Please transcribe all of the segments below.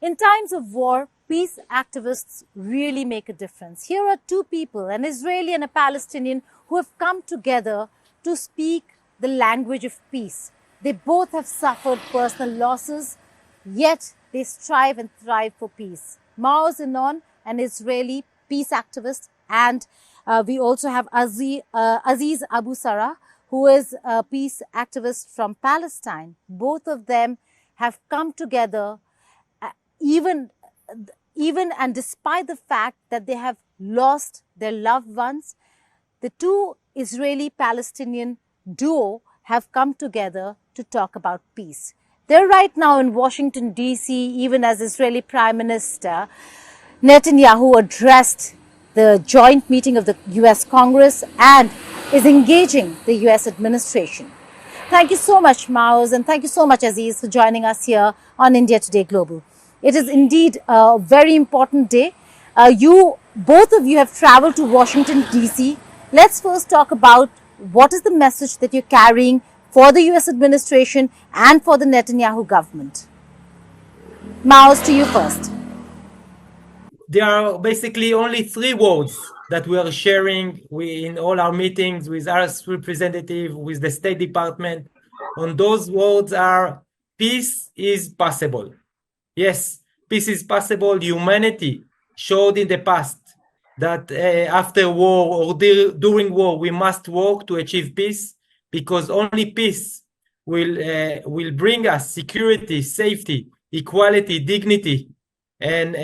In times of war, peace activists really make a difference. Here are two people, an Israeli and a Palestinian, who have come together to speak the language of peace. They both have suffered personal losses, yet they strive and thrive for peace. Maoz Inon, an Israeli peace activist, and we also have Aziz Abu Sarah, who is a peace activist from Palestine. Both of them have come together even and despite the fact that they have lost their loved ones. The two Israeli-Palestinian duo have come together to talk about peace. They're right now in Washington, D.C., even as Israeli Prime Minister Netanyahu addressed the joint meeting of the U.S. Congress and is engaging the U.S. administration. Thank you so much, Maoz, and thank you so much, Aziz, for joining us here on India Today Global. It is indeed a very important day. Both of you have traveled to Washington, D.C. Let's first talk about what is the message that you're carrying for the U.S. administration and for the Netanyahu government. Maoz, to you first. There are basically only three words that we are sharing in all our meetings with our representative, with the State Department. And those words are, peace is possible. Yes, peace is possible. Humanity showed in the past that after war or during war, we must work to achieve peace, because only peace will bring us security, safety, equality, dignity. And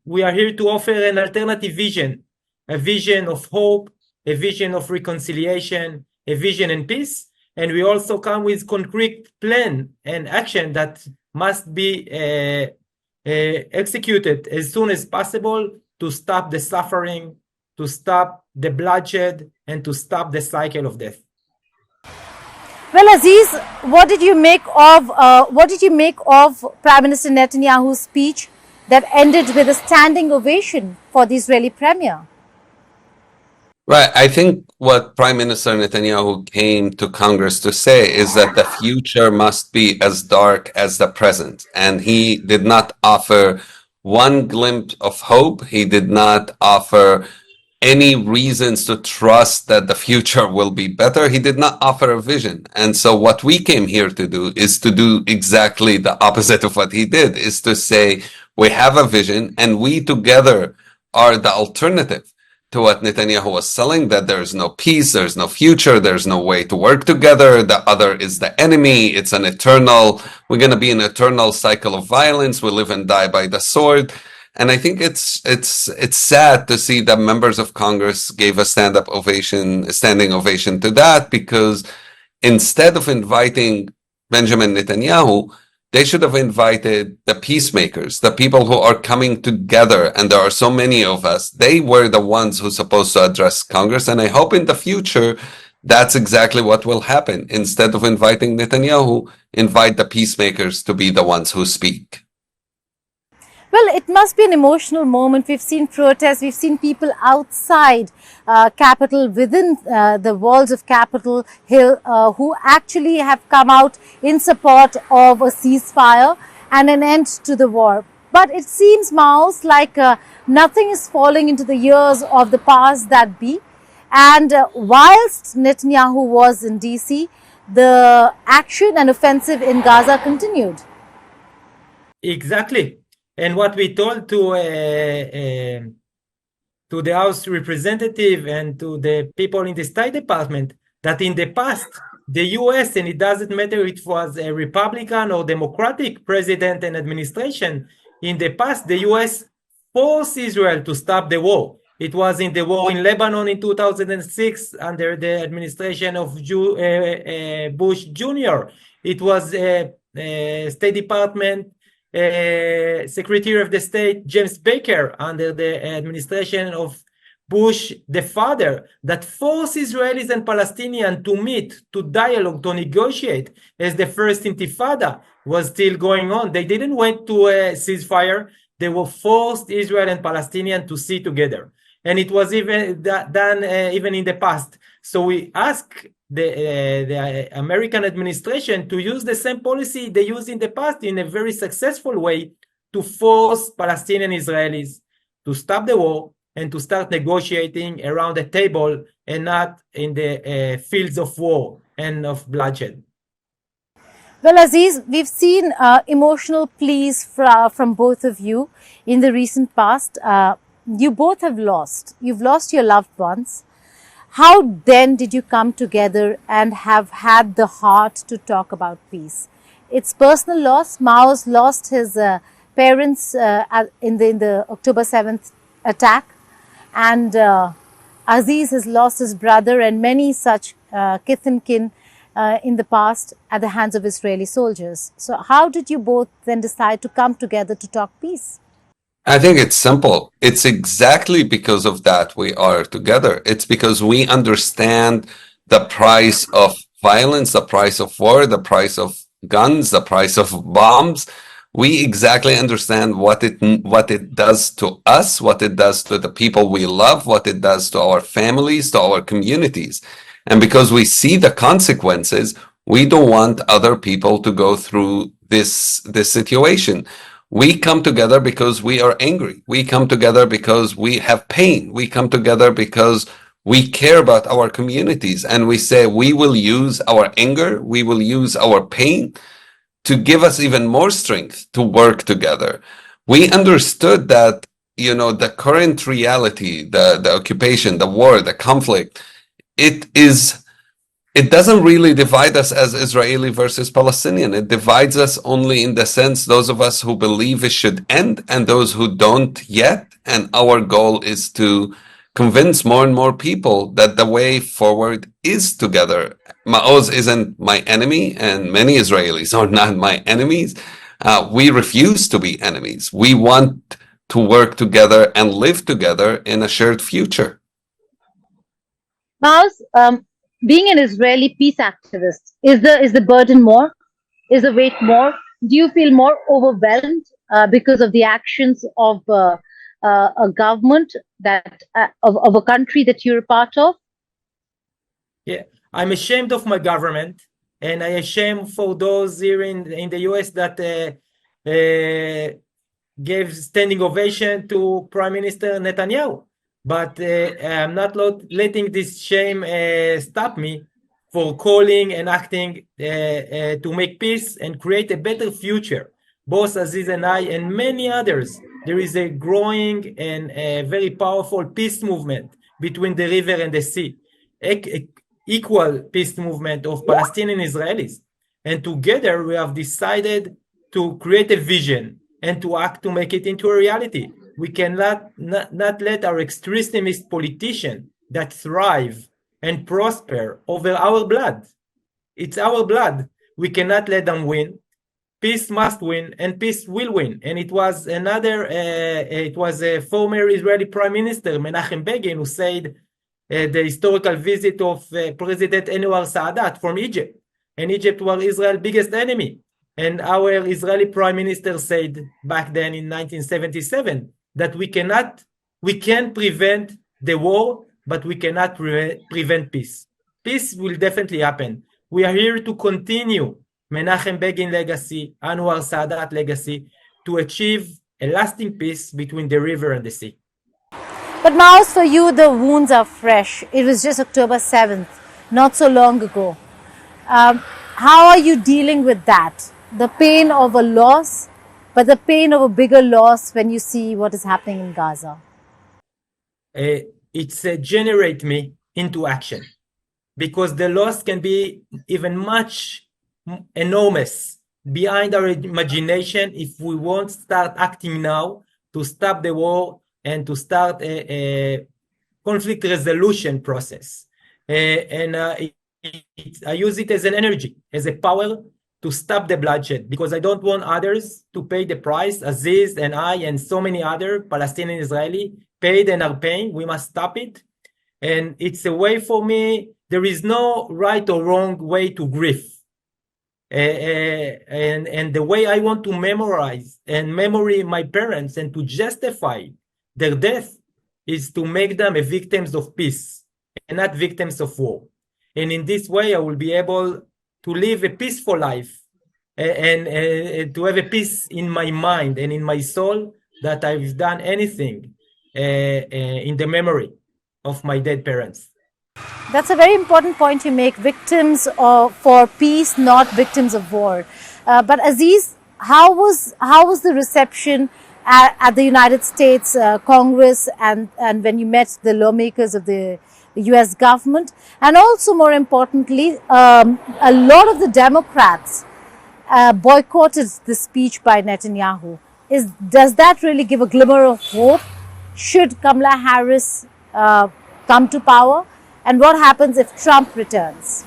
we are here to offer an alternative vision, a vision of hope, a vision of reconciliation, a vision and peace. And we also come with concrete plan and action that must be executed as soon as possible to stop the suffering, to stop the bloodshed, and to stop the cycle of death. Well, Aziz, what did you make of Prime Minister Netanyahu's speech that ended with a standing ovation for the Israeli premier? Right. I think what Prime Minister Netanyahu came to Congress to say is that the future must be as dark as the present. And he did not offer one glimpse of hope. He did not offer any reasons to trust that the future will be better. He did not offer a vision. And so what we came here to do is to do exactly the opposite of what he did, is to say, we have a vision and we together are the alternative to what Netanyahu was selling, that there is no peace, there's no future, there's no way to work together. The other is the enemy. It's an eternal, we're going to be an eternal cycle of violence. We live and die by the sword. And I think it's sad to see that members of Congress gave a standing ovation to that, because instead of inviting Benjamin Netanyahu, they should have invited the peacemakers, the people who are coming together, and there are so many of us. They were the ones who are supposed to address Congress, and I hope in the future that's exactly what will happen. Instead of inviting Netanyahu, invite the peacemakers to be the ones who speak. Well, it must be an emotional moment. We've seen protests, we've seen people outside Capitol, within the walls of Capitol Hill, who actually have come out in support of a ceasefire and an end to the war. But it seems, Maoz, like nothing is falling into the years of the past that be. And whilst Netanyahu was in DC, the action and offensive in Gaza continued. Exactly. And what we told to the House representative and to the people in the State Department, that in the past, the U.S., and it doesn't matter if it was a Republican or Democratic president and administration, in the past, the U.S. forced Israel to stop the war. It was in the war in Lebanon in 2006 under the administration of Bush Jr. It was State Department Secretary of the State James Baker under the administration of Bush the father that forced Israelis and Palestinians to meet, to dialogue, to negotiate, as the first Intifada was still going on. They didn't went to a ceasefire. They were forced, Israel and Palestinians, to sit together. And it was even done even in the past. So we ask the American administration to use the same policy they used in the past in a very successful way to force Palestinian Israelis to stop the war and to start negotiating around the table and not in the fields of war and of bloodshed. Well, Aziz, we've seen emotional pleas from both of you in the recent past. You both have lost. You've lost your loved ones. How then did you come together and have had the heart to talk about peace? It's personal loss. Maoz lost his parents in the October 7th attack, and Aziz has lost his brother and many such kith and kin in the past at the hands of Israeli soldiers. So how did you both then decide to come together to talk peace? I think it's simple. It's exactly because of that we are together. It's because we understand the price of violence, the price of war, the price of guns, the price of bombs. We exactly understand what it does to us, what it does to the people we love, what it does to our families, to our communities. And because we see the consequences, we don't want other people to go through this situation. We come together because we are angry. We come together because we have pain. We come together because we care about our communities. And we say we will use our anger, we will use our pain to give us even more strength to work together. We understood that, the current reality, the occupation, the war, the conflict, it doesn't really divide us as Israeli versus Palestinian. It divides us only in the sense those of us who believe it should end and those who don't yet. And our goal is to convince more and more people that the way forward is together. Maoz isn't my enemy, and many Israelis are not my enemies. We refuse to be enemies. We want to work together and live together in a shared future. Maoz, being an Israeli peace activist, is the burden more? Is the weight more? Do you feel more overwhelmed because of the actions of a government of a country that you're a part of? Yeah, I'm ashamed of my government, and I ashamed for those here in the US that gave standing ovation to Prime Minister Netanyahu. But I'm not letting this shame stop me for calling and acting to make peace and create a better future. Both Aziz and I and many others, there is a growing and a very powerful peace movement between the river and the sea, equal peace movement of Palestinian Israelis. And together we have decided to create a vision and to act to make it into a reality. We cannot not let our extremist politicians that thrive and prosper over our blood. It's our blood. We cannot let them win. Peace must win, and peace will win. And it was a former Israeli Prime Minister, Menachem Begin, who said the historical visit of President Anwar Sadat from Egypt. And Egypt was Israel's biggest enemy. And our Israeli Prime Minister said back then in 1977, that we can prevent the war, but we cannot prevent peace. Peace will definitely happen. We are here to continue Menachem Begin legacy, Anwar Sadat legacy, to achieve a lasting peace between the river and the sea. But Maoz, for you, the wounds are fresh. It was just October 7th, not so long ago. How are you dealing with that? The pain of a loss, but the pain of a bigger loss when you see what is happening in Gaza? It's generate me into action, because the loss can be even much enormous behind our imagination if we won't start acting now to stop the war and to start a conflict resolution process. I use it as an energy, as a power to stop the bloodshed, because I don't want others to pay the price. Aziz and I and so many other Palestinian Israeli paid and are paying. We must stop it. And it's a way for me. There is no right or wrong way to grieve. And the way I want to memorize and memory my parents and to justify their death is to make them victims of peace and not victims of war. And in this way, I will be able to live a peaceful life and to have a peace in my mind and in my soul that I've done anything in the memory of my dead parents. That's a very important point you make. Victims for peace, not victims of war. But Aziz, how was the reception at the United States Congress and when you met the lawmakers of the U.S. government, and also more importantly, a lot of the Democrats boycotted the speech by Netanyahu. Does that really give a glimmer of hope? Should Kamala Harris come to power? And what happens if Trump returns?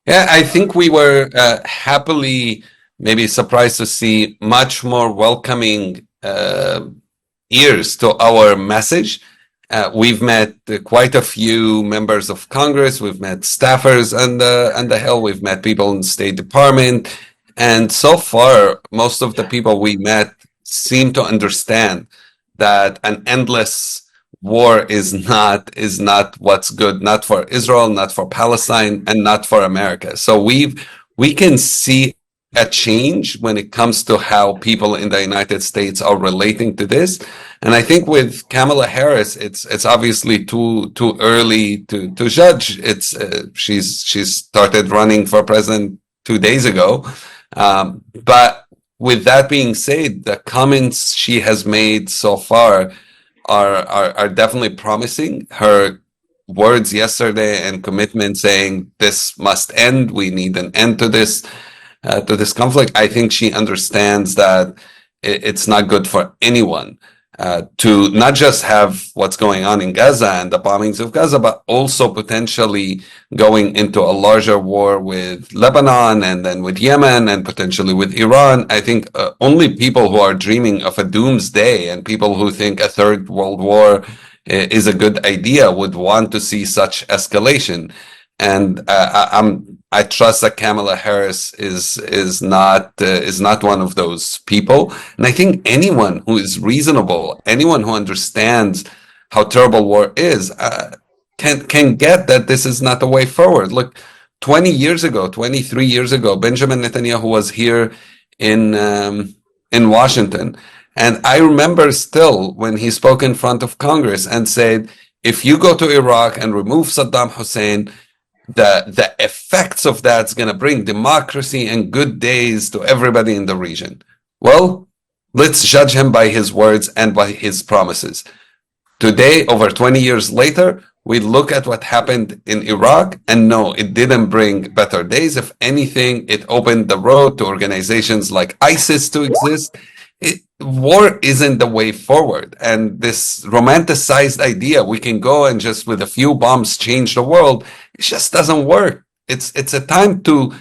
Yeah, I think we were happily maybe surprised to see much more welcoming ears to our message. We've met quite a few members of Congress. We've met staffers on the Hill. We've met people in the State Department. And so far, most of the people we met seem to understand that an endless war is not what's good, not for Israel, not for Palestine, and not for America. So we can see a change when it comes to how people in the United States are relating to this. And I think with Kamala Harris, it's obviously too early to judge. She's started running for president 2 days ago. But with that being said, the comments she has made so far are definitely promising. Her words yesterday and commitment saying this must end. We need an end to this conflict. I think she understands that it's not good for anyone to not just have what's going on in Gaza and the bombings of Gaza, but also potentially going into a larger war with Lebanon and then with Yemen and potentially with Iran. I think only people who are dreaming of a doomsday and people who think a third world war is a good idea would want to see such escalation. And I trust that Kamala Harris is not one of those people. And I think anyone who is reasonable, anyone who understands how terrible war is, can get that this is not the way forward. Look, 23 years ago, Benjamin Netanyahu was here in Washington, and I remember still when he spoke in front of Congress and said, "If you go to Iraq and remove Saddam Hussein, the effects of that's going to bring democracy and good days to everybody in the region." Well, let's judge him by his words and by his promises. Today, over 20 years later, we look at what happened in Iraq, and no, it didn't bring better days. If anything, it opened the road to organizations like ISIS to exist. War isn't the way forward. And this romanticized idea, we can go and just with a few bombs change the world, it just doesn't work. It's a time to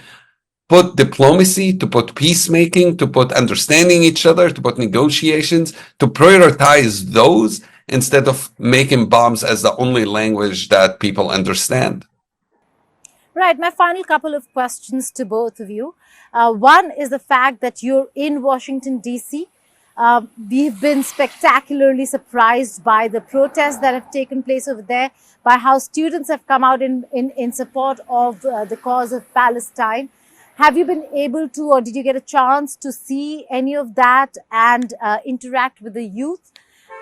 put diplomacy, to put peacemaking, to put understanding each other, to put negotiations, to prioritize those instead of making bombs as the only language that people understand. Right. My final couple of questions to both of you. One is the fact that you're in Washington, D.C. We've been spectacularly surprised by the protests that have taken place over there, by how students have come out in support of the cause of Palestine. Have you been able to, or did you get a chance to see any of that and interact with the youth?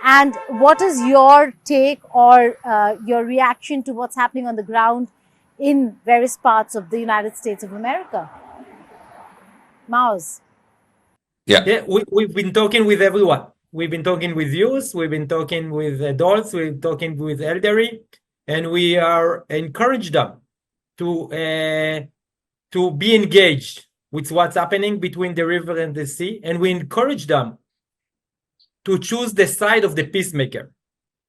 And what is your take or your reaction to what's happening on the ground in various parts of the United States of America? Maoz. Yeah, we've been talking with everyone. We've been talking with youth, we've been talking with adults, we've been talking with elderly, and we are encourage them to be engaged with what's happening between the river and the sea, and we encourage them to choose the side of the peacemaker.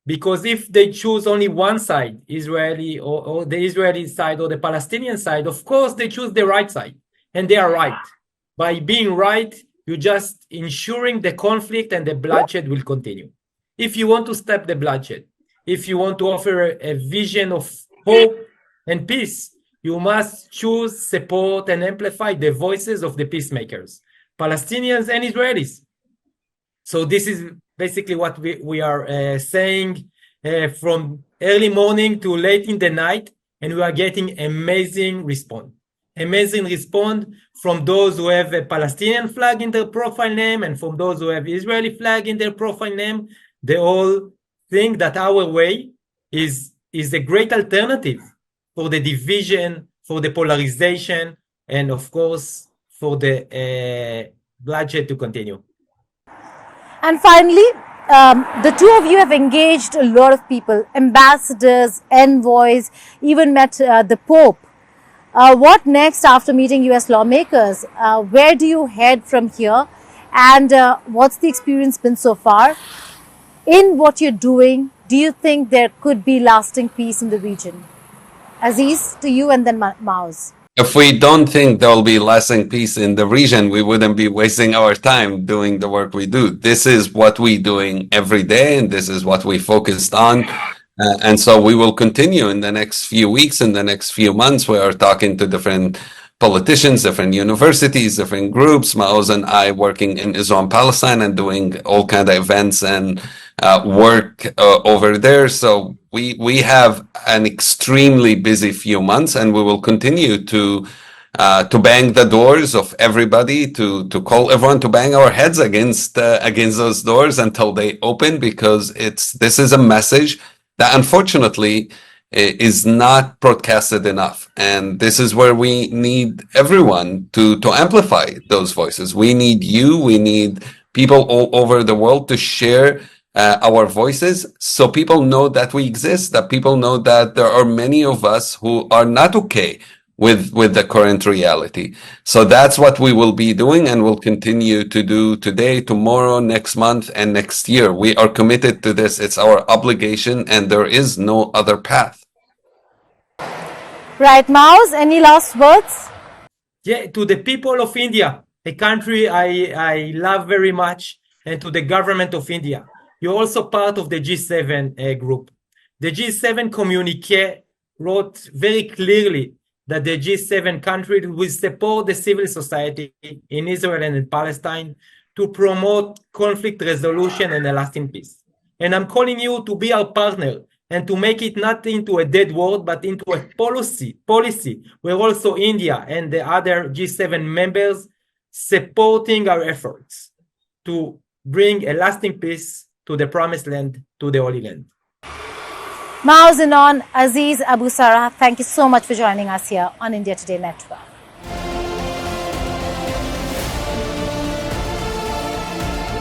Because if they choose only one side, Israeli or the Israeli side or the Palestinian side, of course they choose the right side, and they are right. By being right, you're just ensuring the conflict and the bloodshed will continue. If you want to stop the bloodshed, if you want to offer a vision of hope and peace, you must choose, support, and amplify the voices of the peacemakers, Palestinians and Israelis. So this is basically what we are saying from early morning to late in the night, and we are getting amazing response. amazing response from those who have a Palestinian flag in their profile name and from those who have Israeli flag in their profile name. They all think that our way is a great alternative for the division, for the polarization, and of course, for the bloodshed to continue. And finally, the two of you have engaged a lot of people, ambassadors, envoys, even met the Pope. What next after meeting US lawmakers? Where do you head from here? And what's the experience been so far? In what you're doing, do you think there could be lasting peace in the region? Aziz, to you, and then Maoz. If we don't think there will be lasting peace in the region, we wouldn't be wasting our time doing the work we do. This is what we're doing every day, and this is what we focused on. And so we will continue in the next few weeks, in the next few months. We are talking to different politicians, different universities, different groups. Maoz and I working in Israel-Palestine and doing all kind of events and work over there. So we have an extremely busy few months, and we will continue to bang the doors of everybody, to call everyone to bang our heads against those doors until they open, because this is a message that unfortunately is not broadcasted enough. And this is where we need everyone to amplify those voices. We need you, we need people all over the world to share our voices, so people know that we exist, that people know that there are many of us who are not okay with the current reality. So that's what we will be doing, and will continue to do today, tomorrow, next month, and next year. We are committed to this. It's our obligation, and there is no other path. Right, Maoz, any last words? Yeah, to the people of India, a country I love very much, and to the government of India. You're also part of the G7 group. The G7 communique wrote very clearly that the G7 countries will support the civil society in Israel and in Palestine to promote conflict resolution and a lasting peace. And I'm calling you to be our partner and to make it not into a dead word, but into a policy where also India and the other G7 members supporting our efforts to bring a lasting peace to the promised land, to the Holy Land. Maoz Inon, Aziz Abu Sarah, thank you so much for joining us here on India Today Network.